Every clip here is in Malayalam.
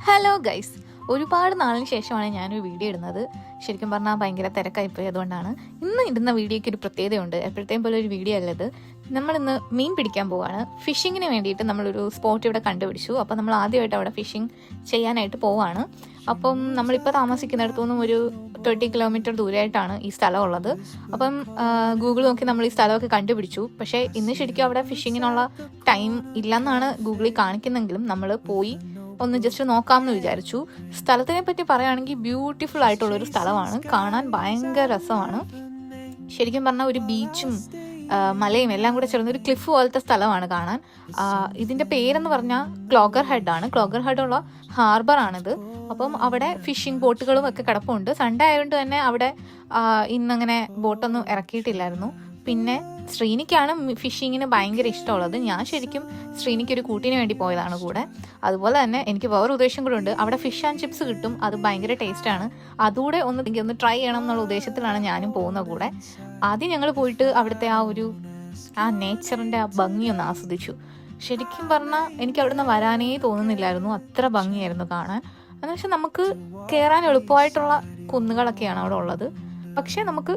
ഹലോ ഗൈസ്, ഒരുപാട് നാളിന് ശേഷമാണ് ഞാനൊരു വീഡിയോ ഇടുന്നത്. ശരിക്കും പറഞ്ഞാൽ ഭയങ്കര തിരക്കായിപ്പോയി. അതുകൊണ്ടാണ് ഇന്ന് ഇടുന്ന വീഡിയോയ്ക്ക് ഒരു പ്രത്യേകതയുണ്ട്. എപ്പോഴത്തേയും പോലെ ഒരു വീഡിയോ അല്ലത്. നമ്മളിന്ന് മീൻ പിടിക്കാൻ പോവാണ്. ഫിഷിങ്ങിന് വേണ്ടിയിട്ട് നമ്മളൊരു സ്പോട്ട് ഇവിടെ കണ്ടുപിടിച്ചു. അപ്പോൾ നമ്മൾ ആദ്യമായിട്ട് അവിടെ ഫിഷിങ് ചെയ്യാനായിട്ട് പോവാണ്. അപ്പം നമ്മളിപ്പോൾ താമസിക്കുന്നിടത്തു നിന്നും ഒരു 30 കിലോമീറ്റർ ദൂരമായിട്ടാണ് ഈ സ്ഥലം ഉള്ളത്. അപ്പം ഗൂഗിൾ നോക്കി നമ്മൾ ഈ സ്ഥലമൊക്കെ കണ്ടുപിടിച്ചു. പക്ഷേ ഇന്ന് ശരിക്കും അവിടെ ഫിഷിങ്ങിനുള്ള ടൈം ഇല്ലെന്നാണ് ഗൂഗിളിൽ കാണിക്കുന്നെങ്കിലും നമ്മൾ പോയി ഒന്ന് ജസ്റ്റ് നോക്കാമെന്ന് വിചാരിച്ചു. സ്ഥലത്തിനെ പറ്റി പറയുകയാണെങ്കിൽ ബ്യൂട്ടിഫുൾ ആയിട്ടുള്ളൊരു സ്ഥലമാണ്. കാണാൻ ഭയങ്കര രസമാണ്. ശരിക്കും പറഞ്ഞാൽ ഒരു ബീച്ചും മലയും എല്ലാം കൂടെ ചേർന്നൊരു ക്ലിഫ് പോലത്തെ സ്ഥലമാണ് കാണാൻ. ഇതിൻ്റെ പേരെന്ന് പറഞ്ഞാൽ ക്ലോഗർ ഹെഡ് ആണ്. ക്ലോഗർ ഹെഡുള്ള ഹാർബറാണിത്. അപ്പം അവിടെ ഫിഷിംഗ് ബോട്ടുകളും ഒക്കെ കിടപ്പുണ്ട്. സൺഡേ ആയതുകൊണ്ട് തന്നെ അവിടെ ഇന്നങ്ങനെ ബോട്ടൊന്നും ഇറക്കിയിട്ടില്ലായിരുന്നു. പിന്നെ ശ്രീനിക്കാണ് ഫിഷിങ്ങിന് ഭയങ്കര ഇഷ്ടമുള്ളത്. ഞാൻ ശരിക്കും ശ്രീനിക്ക് ഒരു കൂട്ടിന് വേണ്ടി പോയതാണ് കൂടെ. അതുപോലെ തന്നെ എനിക്ക് വേറെ ഉദ്ദേശം കൂടെ ഉണ്ട്. അവിടെ ഫിഷ് ആൻഡ് ചിപ്സ് കിട്ടും, അത് ഭയങ്കര ടേസ്റ്റാണ്. അതുകൂടെ ഒന്ന് ട്രൈ ചെയ്യണം എന്നുള്ള ഉദ്ദേശത്തിലാണ് ഞാനും പോകുന്നത് കൂടെ. ആദ്യം ഞങ്ങൾ പോയിട്ട് അവിടുത്തെ ആ നേച്ചറിൻ്റെ ആ ഭംഗിയൊന്ന് ആസ്വദിച്ചു. ശരിക്കും പറഞ്ഞാൽ എനിക്ക് അവിടുന്ന് വരാനേ തോന്നുന്നില്ലായിരുന്നു, അത്ര ഭംഗിയായിരുന്നു കാണാൻ. എന്നുവെച്ചാൽ നമുക്ക് കയറാൻ എളുപ്പമായിട്ടുള്ള കുന്നുകളൊക്കെയാണ് അവിടെ ഉള്ളത്. പക്ഷേ നമുക്ക്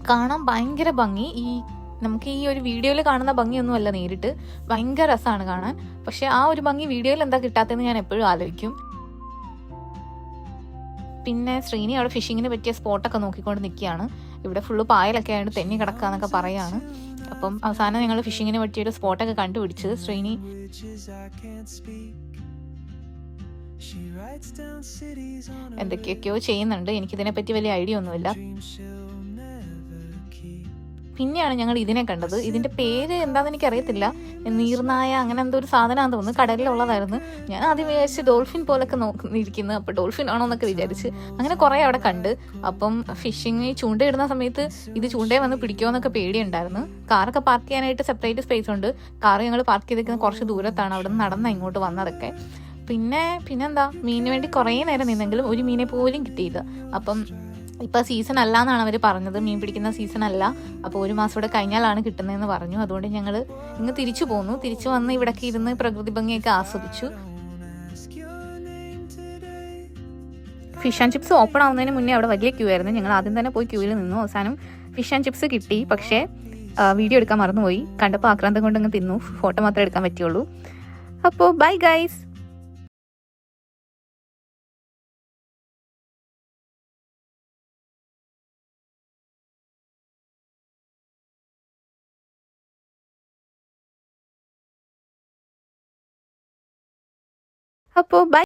കാണാൻ ഭയങ്കര ഭംഗി. നമുക്ക് ഈ ഒരു വീഡിയോയിൽ കാണുന്ന ഭംഗിയൊന്നുമല്ല, നേരിട്ട് ഭയങ്കര രസമാണ് കാണാൻ. പക്ഷെ ആ ഒരു ഭംഗി വീഡിയോയിൽ എന്താ കിട്ടാത്തതെന്ന് ഞാൻ എപ്പോഴും ആലോചിക്കും. പിന്നെ ശ്രീനി അവിടെ ഫിഷിങ്ങിന് പറ്റിയ സ്പോട്ടൊക്കെ നോക്കിക്കൊണ്ട് നിൽക്കുകയാണ്. ഇവിടെ ഫുള്ള് പായലൊക്കെ ആയിട്ട് തെന്നി കിടക്കാന്നൊക്കെ പറയാണ്. അപ്പം അവസാനം ഞങ്ങൾ ഫിഷിങ്ങിന് പറ്റിയൊരു സ്പോട്ടൊക്കെ കണ്ടുപിടിച്ചത്. ശ്രീനി എന്തൊക്കെയൊക്കെയോ ചെയ്യുന്നുണ്ട്. എനിക്കിതിനെപ്പറ്റി വലിയ ഐഡിയ ഒന്നുമില്ല. പിന്നെയാണ് ഞങ്ങൾ ഇതിനെ കണ്ടത്. ഇതിൻ്റെ പേര് എന്താണെന്ന് എനിക്കറിയത്തില്ല. നീർനായ അങ്ങനെ എന്തോ ഒരു സാധനമാണെന്ന് തോന്നുന്നു. കടലിലുള്ളതായിരുന്നു. ഞാൻ ആദ്യം വിചാരിച്ച് ഡോൾഫിൻ പോലൊക്കെ നോക്കിയിരിക്കുന്നത്. അപ്പോൾ ഡോൾഫിൻ ആണോ എന്നൊക്കെ വിചാരിച്ച് അങ്ങനെ കുറേ അവിടെ കണ്ട്. അപ്പം ഫിഷിങ് ചൂണ്ടയിടുന്ന സമയത്ത് ഇത് ചൂണ്ടയെ വന്ന് പിടിക്കുമോ എന്നൊക്കെ പേടിയുണ്ടായിരുന്നു. കാറൊക്കെ പാർക്ക് ചെയ്യാനായിട്ട് സെപ്പറേറ്റ് സ്പേസ് ഉണ്ട്. കാർ ഞങ്ങൾ പാർക്ക് ചെയ്തിരിക്കുന്ന കുറച്ച് ദൂരത്താണ്. അവിടെ നിന്ന് നടന്ന് ഇങ്ങോട്ട് വന്നതൊക്കെ. പിന്നെന്താ, മീനിന് വേണ്ടി കുറേ നേരം നിന്നെങ്കിലും ഒരു മീനെ പോലും കിട്ടിയില്ല. അപ്പം ഇപ്പം സീസൺ അല്ല എന്നാണ് അവർ പറഞ്ഞത്. മീൻ പിടിക്കുന്ന സീസൺ അല്ല. അപ്പോൾ 1 മാസം കൂടെ കഴിഞ്ഞാലാണ് കിട്ടുന്നതെന്ന് പറഞ്ഞു. അതുകൊണ്ട് ഞങ്ങൾ ഇങ്ങ് തിരിച്ചു പോന്നു. തിരിച്ചു വന്ന് ഇവിടേക്ക് ഇരുന്ന് പ്രകൃതി ഭംഗിയൊക്കെ ആസ്വദിച്ചു. ഫിഷ് ആൻഡ് ചിപ്സ് ഓപ്പൺ ആവുന്നതിന് മുന്നേ അവിടെ വലിയ ക്യൂ ആയിരുന്നു. ഞങ്ങൾ ആദ്യം തന്നെ പോയി ക്യൂവിൽ നിന്നു. അവസാനം ഫിഷ് ആൻഡ് ചിപ്സ് കിട്ടി. പക്ഷേ വീഡിയോ എടുക്കാൻ മറന്നുപോയി. കണ്ടപ്പോൾ ആക്രാന്തം കൊണ്ടങ്ങ് തിന്നു. ഫോട്ടോ മാത്രമേ എടുക്കാൻ പറ്റുള്ളൂ. അപ്പോൾ ബൈ ഗൈസ്. അപ്പോൾ ബൈ.